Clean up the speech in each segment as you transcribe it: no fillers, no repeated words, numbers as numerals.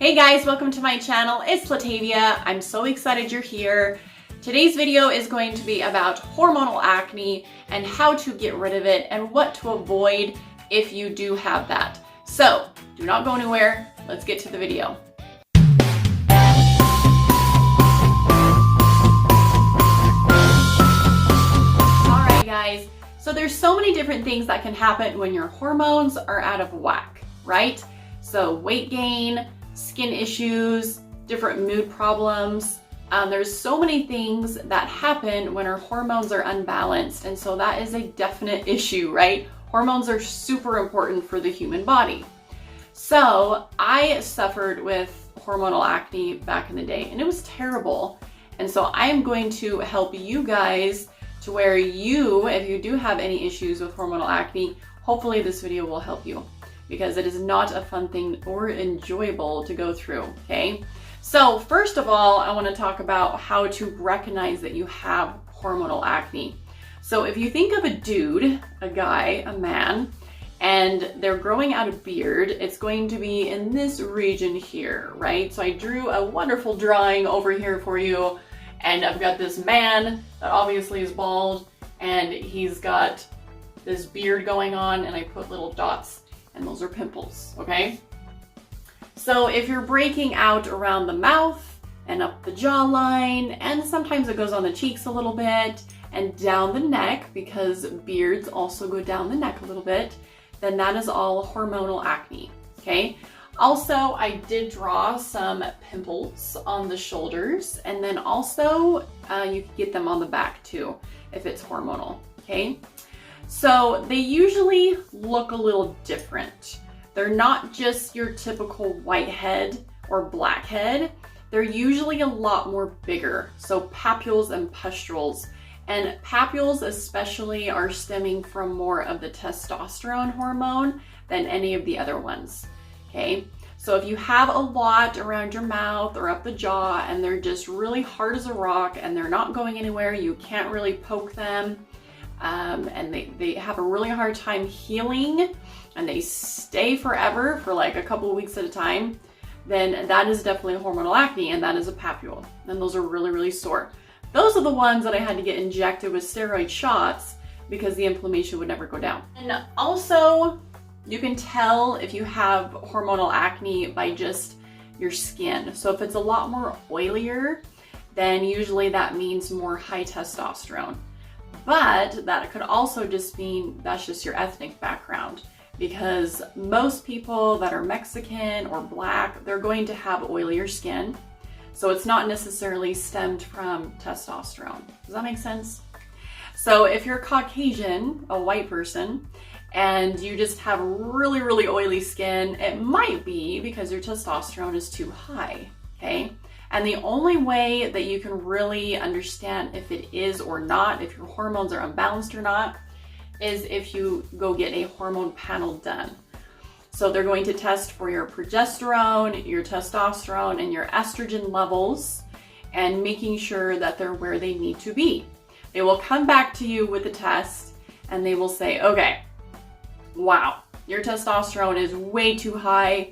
Hey guys, welcome to my channel. It's Latavia. I'm so excited you're here. Today's video is going to be about hormonal acne and how to get rid of it and what to avoid if you do have that. So do not go anywhere. Let's get to the video. Alright guys, so there's so many different things that can happen when your hormones are out of whack, right? So weight gain, skin issues, different mood problems. There's so many things that happen when our hormones are unbalanced, and so that is a definite issue, right? Hormones are super important for the human body. So I suffered with hormonal acne back in the day, and it was terrible. And so I am going to help you guys to where you, if you do have any issues with hormonal acne, hopefully this video will help you, because it is not a fun thing or enjoyable to go through, okay? So first of all, I want to talk about how to recognize that you have hormonal acne. So if you think of a dude, a guy, a man, and they're growing out a beard, it's going to be in this region here, right? So I drew a wonderful drawing over here for you, and I've got this man that obviously is bald, and he's got this beard going on, and I put little dots, and those are pimples, okay? So if you're breaking out around the mouth and up the jawline, and sometimes it goes on the cheeks a little bit and down the neck, because beards also go down the neck a little bit, then that is all hormonal acne, okay? Also, I did draw some pimples on the shoulders, and then also you can get them on the back too if it's hormonal, okay? So they usually look a little different. They're not just your typical whitehead or blackhead. They're usually a lot more bigger. So papules and pustules. And papules especially are stemming from more of the testosterone hormone than any of the other ones, okay? So if you have a lot around your mouth or up the jaw and they're just really hard as a rock and they're not going anywhere, you can't really poke them, and they have a really hard time healing, and they stay forever for like a couple of weeks at a time, then that is definitely hormonal acne, and that is a papule. And those are really, really sore. Those are the ones that I had to get injected with steroid shots because the inflammation would never go down. And also, you can tell if you have hormonal acne by just your skin. So if it's a lot more oilier, then usually that means more high testosterone. But that could also just mean that's just your ethnic background, because most people that are Mexican or black, they're going to have oilier skin. So it's not necessarily stemmed from testosterone. Does that make sense? So if you're Caucasian, a white person, and you just have really, really oily skin, it might be because your testosterone is too high, okay? And the only way that you can really understand if it is or not, if your hormones are unbalanced or not, is if you go get a hormone panel done. So they're going to test for your progesterone, your testosterone, and your estrogen levels, and making sure that they're where they need to be. They will come back to you with a test, and they will say, okay, wow, your testosterone is way too high,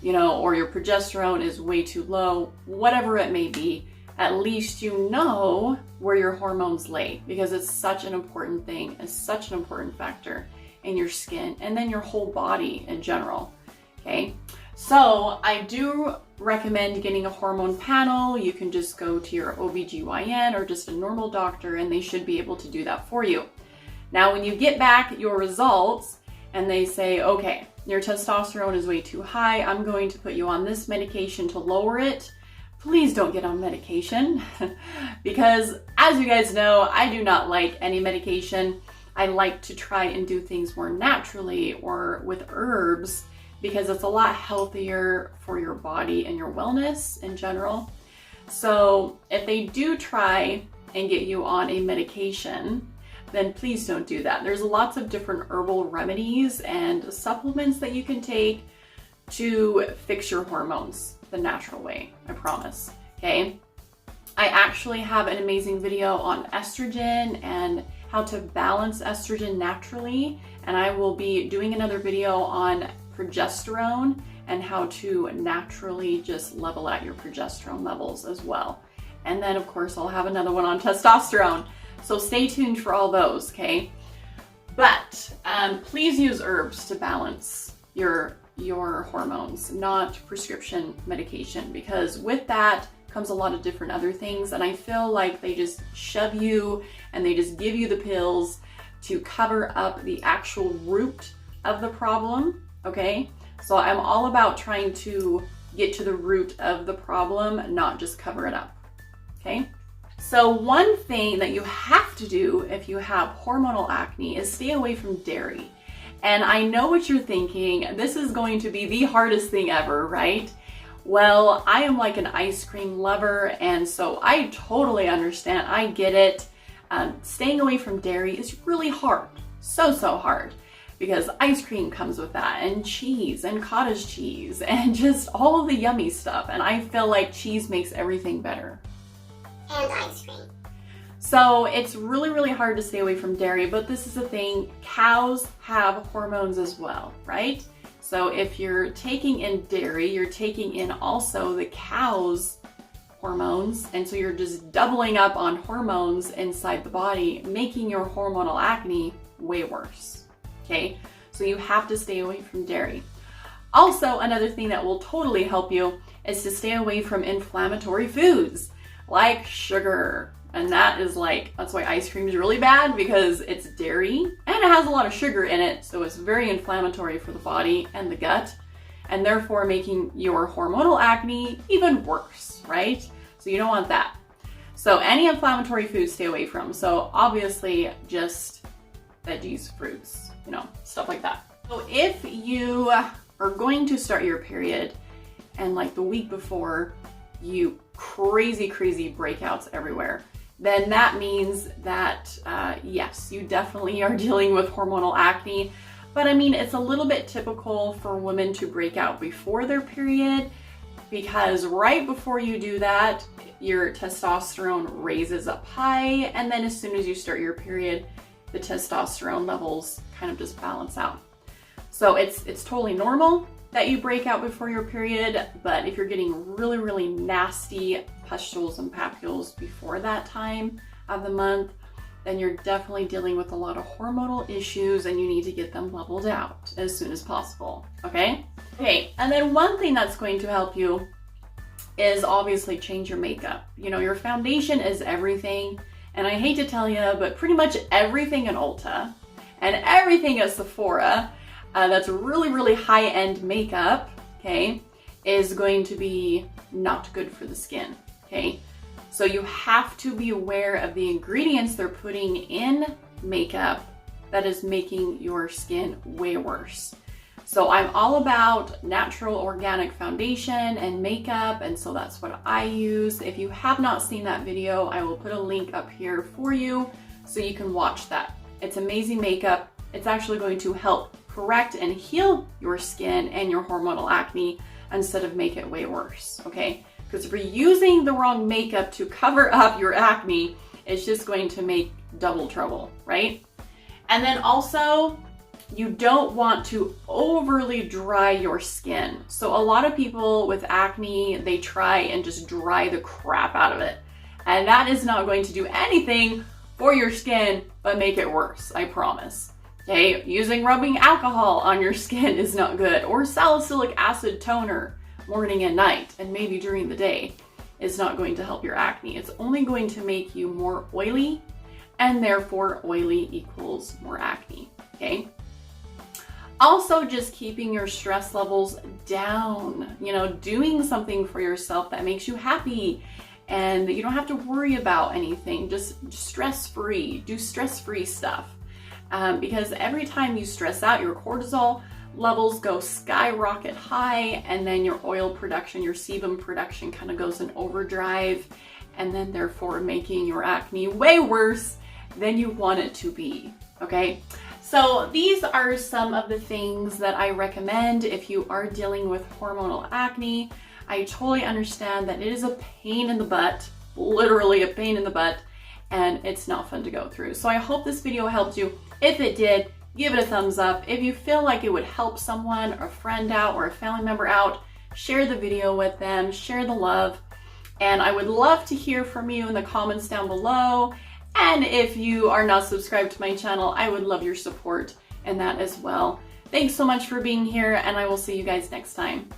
you know, or your progesterone is way too low, whatever it may be. At least you know where your hormones lay, because it's such an important thing. It's such an important factor in your skin and then your whole body in general, okay? So I do recommend getting a hormone panel. You can just go to your OBGYN or just a normal doctor, and they should be able to do that for you. Now, when you get back your results and they say, okay, your testosterone is way too high, I'm going to put you on this medication to lower it. Please don't get on medication because, as you guys know, I do not like any medication. I like to try and do things more naturally or with herbs, because it's a lot healthier for your body and your wellness in general. So if they do try and get you on a medication, then please don't do that. There's lots of different herbal remedies and supplements that you can take to fix your hormones the natural way, I promise, okay? I actually have an amazing video on estrogen and how to balance estrogen naturally, and I will be doing another video on progesterone and how to naturally just level out your progesterone levels as well. And then of course I'll have another one on testosterone. So stay tuned for all those, okay? But please use herbs to balance your hormones, not prescription medication, because with that comes a lot of different other things, and I feel like they just shove you and they just give you the pills to cover up the actual root of the problem, okay? So I'm all about trying to get to the root of the problem, not just cover it up, okay? So one thing that you have to do if you have hormonal acne is stay away from dairy. And I know what you're thinking, this is going to be the hardest thing ever, right? Well, I am like an ice cream lover, and so I totally understand. I get it. Staying away from dairy is really hard. So hard. Because ice cream comes with that, and cheese, and cottage cheese, and just all of the yummy stuff. And I feel like cheese makes everything better. And ice cream. So it's really hard to stay away from dairy, but this is the thing, cows have hormones as well, right? So if you're taking in dairy, you're taking in also the cow's hormones, and so you're just doubling up on hormones inside the body, making your hormonal acne way worse, okay? So you have to stay away from dairy. Also, another thing that will totally help you is to stay away from inflammatory foods like sugar. And that's why ice cream is really bad, because it's dairy and it has a lot of sugar in it. So it's very inflammatory for the body and the gut, and therefore making your hormonal acne even worse, right? So you don't want that. So any inflammatory foods, stay away from. So obviously just veggies, fruits, stuff like that. So if you are going to start your period and like the week before you crazy breakouts everywhere, then that means that yes, you definitely are dealing with hormonal acne. But I mean, it's a little bit typical for women to break out before their period, because right before you do that, your testosterone raises up high, and then as soon as you start your period, the testosterone levels kind of just balance out. So it's totally normal that you break out before your period, but if you're getting really nasty pustules and papules before that time of the month, then you're definitely dealing with a lot of hormonal issues, and you need to get them leveled out as soon as possible, okay? Okay, and then one thing that's going to help you is obviously change your makeup. Your foundation is everything, and I hate to tell you, but pretty much everything in Ulta and everything at Sephora that's really high-end makeup, okay, is going to be not good for the skin, okay? So you have to be aware of the ingredients they're putting in makeup that is making your skin way worse. So I'm all about natural organic foundation and makeup, and so that's what I use. If you have not seen that video, I will put a link up here for you so you can watch that. It's amazing makeup. It's actually going to help correct and heal your skin and your hormonal acne instead of make it way worse, okay? Because if you're using the wrong makeup to cover up your acne, it's just going to make double trouble, right? And then also, you don't want to overly dry your skin. So a lot of people with acne, they try and just dry the crap out of it. And that is not going to do anything for your skin, but make it worse, I promise. Okay, rubbing alcohol on your skin is not good, or salicylic acid toner morning and night, and maybe during the day, is not going to help your acne. It's only going to make you more oily, and therefore oily equals more acne, okay? Also, just keeping your stress levels down, doing something for yourself that makes you happy, and you don't have to worry about anything, just stress-free, do stress-free stuff. Because every time you stress out, your cortisol levels go skyrocket high, and then your oil production, your sebum production kind of goes in overdrive, and then therefore making your acne way worse than you want it to be, okay? So these are some of the things that I recommend if you are dealing with hormonal acne. I totally understand that it is a pain in the butt, literally a pain in the butt, and it's not fun to go through. So I hope this video helped you. If it did, give it a thumbs up. If you feel like it would help someone, a friend out, or a family member out, share the video with them, share the love. And I would love to hear from you in the comments down below. And if you are not subscribed to my channel, I would love your support in that as well. Thanks so much for being here, and I will see you guys next time.